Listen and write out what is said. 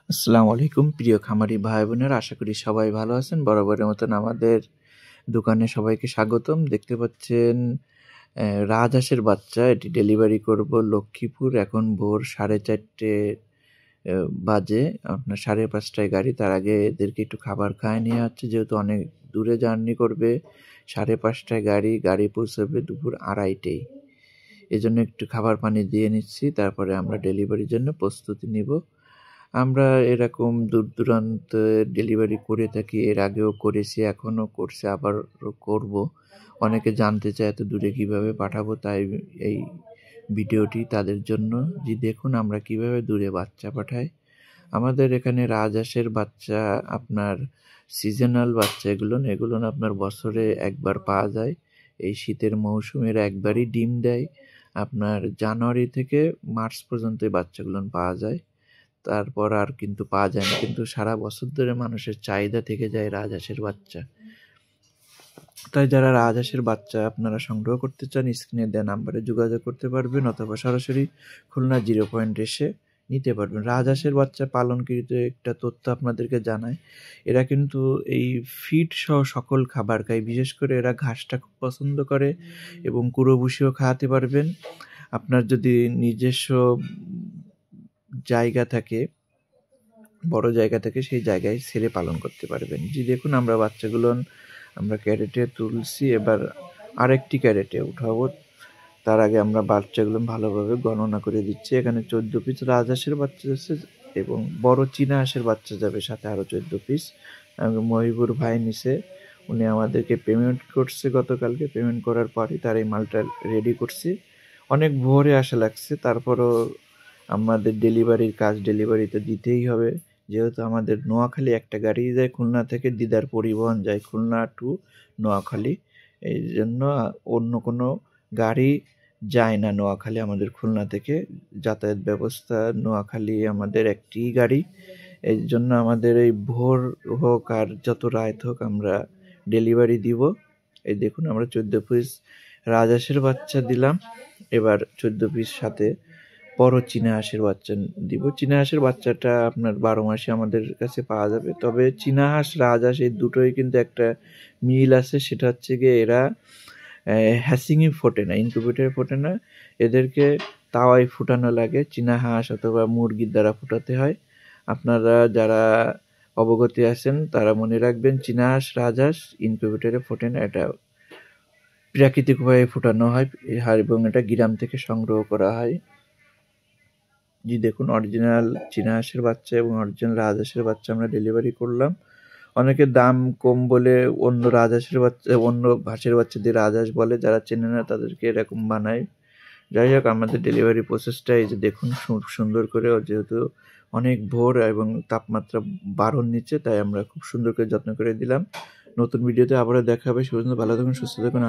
আসসালামু আলাইকুম প্রিয় খামারি ভাই বোনেরা, আশা করি সবাই ভালো আছেন। বরাবরের মতন আমাদের দোকানে সবাইকে স্বাগতম। দেখতে পাচ্ছেন রাজহাঁসের বাচ্চা, এটি ডেলিভারি করব লক্ষ্মীপুর। এখন ভোর 4:30 বাজে, আপনার 5:30টায় গাড়ি। তার আগে এদেরকে একটু খাবার খাওয়ায় নেওয়া হচ্ছে, যেহেতু অনেক দূরে জার্নি করবে। 5:30টায় গাড়ি পৌঁছাবে দুপুর 2:30টায়। এই জন্য একটু খাবার পানি দিয়ে নিচ্ছি, তারপরে আমরা ডেলিভারির জন্য প্রস্তুতি নিব। আমরা এরকম দূর দূরান্তে ডেলিভারি করে থাকি, এর আগেও করেছি, এখনও করছি, আবারও করব। অনেকে জানতে চায় এত দূরে কিভাবে পাঠাবো, তাই এই ভিডিওটি তাদের জন্য। যে দেখুন আমরা কিভাবে দূরে বাচ্চা পাঠাই। আমাদের এখানে রাজহাঁসের বাচ্চা আপনার সিজনাল বাচ্চা, এগুলো আপনার বছরে একবার পাওয়া যায়। এই শীতের মৌসুমের একবারই ডিম দেয়। আপনার জানুয়ারি থেকে মার্চ পর্যন্ত এই বাচ্চাগুলো পাওয়া যায়, তারপর আর কিন্তু পাওয়া যায় না। কিন্তু সারা বছর ধরে মানুষের চাহিদা থেকে যায় রাজহাঁসের বাচ্চা। তাই যারা রাজহাঁসের বাচ্চা আপনারা সংগ্রহ করতে চান, স্ক্রিনে দেওয়া নাম্বারে যোগাযোগ করতে পারবেন, অথবা সরাসরি খুলনা 0 পয়েন্ট এসে নিতে পারবেন। রাজহাঁসের বাচ্চা পালনকৃত একটা তথ্য আপনাদেরকে জানাই, এরা কিন্তু এই ফিড সহ সকল খাবার খায়। বিশেষ করে এরা ঘাসটা খুব পছন্দ করে এবং কুড়ো ভুসিও খাওয়াতে পারবেন। আপনার যদি নিজস্ব জায়গা থাকে, বড় জায়গা থেকে, সেই জায়গায় ছেড়ে পালন করতে পারবেন। যে দেখুন আমরা বাচ্চাগুলো আমরা ক্যারেটে তুলছি, এবার আরেকটি ক্যারেটে উঠাবো। তার আগে আমরা বাচ্চাগুলো ভালোভাবে গণনা করে দিচ্ছি। এখানে 14 পিস রাজহাঁসের বাচ্চা আছে এবং বড় চীনা হাঁসের বাচ্চা যাবে সাথে আরও 14 পিস। মহিবুর ভাই নিছে, উনি আমাদেরকে পেমেন্ট করছে গতকালকে। পেমেন্ট করার পরই তার এই মালটা রেডি করছি। অনেক ভোরে আসা লাগছে, তারপরও আমাদের ডেলিভারির কাজ ডেলিভারিতে দিতেই হবে। যেহেতু আমাদের নোয়াখালী একটা গাড়ি যায় খুলনা থেকে, দিদার পরিবহন যায় খুলনা টু নোয়াখালী। এই জন্য অন্য কোনো গাড়ি যায় না নোয়াখালী আমাদের খুলনা থেকে। যাতায়াত ব্যবস্থা নোয়াখালী আমাদের একটি গাড়ি। এই জন্য আমাদের এই ভোর হোক আর যত রাত হোক আমরা ডেলিভারি দিব। এই দেখুন আমরা 14 পিস রাজহাঁসের বাচ্চা দিলাম, এবার 14 পিস সাথে বড় চীনা হাঁসের বাচ্চা দিব। চীনা হাঁসের বাচ্চাটা আপনার 12 মাসে আমাদের কাছে পাওয়া যাবে। তবে চীনা হাঁস রাজহাঁস এই দুটোই কিন্তু একটা মিল আছে, সেটা হচ্ছে গিয়ে এরা হ্যাসিংয়ে ফোটে না, ইনকিউবেটরে ফোটে না, এদেরকে তাওয়ায় ফুটানো লাগে। চীনা হাঁস অথবা মুরগির দ্বারা ফুটাতে হয়। আপনারা যারা অবগতি আছেন তারা মনে রাখবেন, চীনা হাঁস রাজহাঁস ইনকিউবেটরে ফোটে না, এটা প্রাকৃতিকভাবে ফুটানো হয় এবং এটা গ্রাম থেকে সংগ্রহ করা হয়। জি দেখুন অরিজিনাল চীনা হাঁসের বাচ্চা এবং অরিজিনাল রাজহাঁসের বাচ্চা আমরা ডেলিভারি করলাম। অনেকে দাম কম বলে অন্য রাজহাঁসের বাচ্চা, অন্য হাঁসের বাচ্চা দিয়ে রাজহাঁস বলে, যারা চেনে না তাদেরকে এরকম বানায়। যাই হোক আমাদের ডেলিভারি প্রসেসটা এই যে দেখুন সুন্দর করে, যেহেতু অনেক ভোর এবং তাপমাত্রা 12-র নিচে, তাই আমরা খুব সুন্দর করে যত্ন করে দিলাম। নতুন ভিডিওতে আবারও দেখা হবে। সে পর্যন্ত ভালো থাকুন, সুস্থ থাকুন।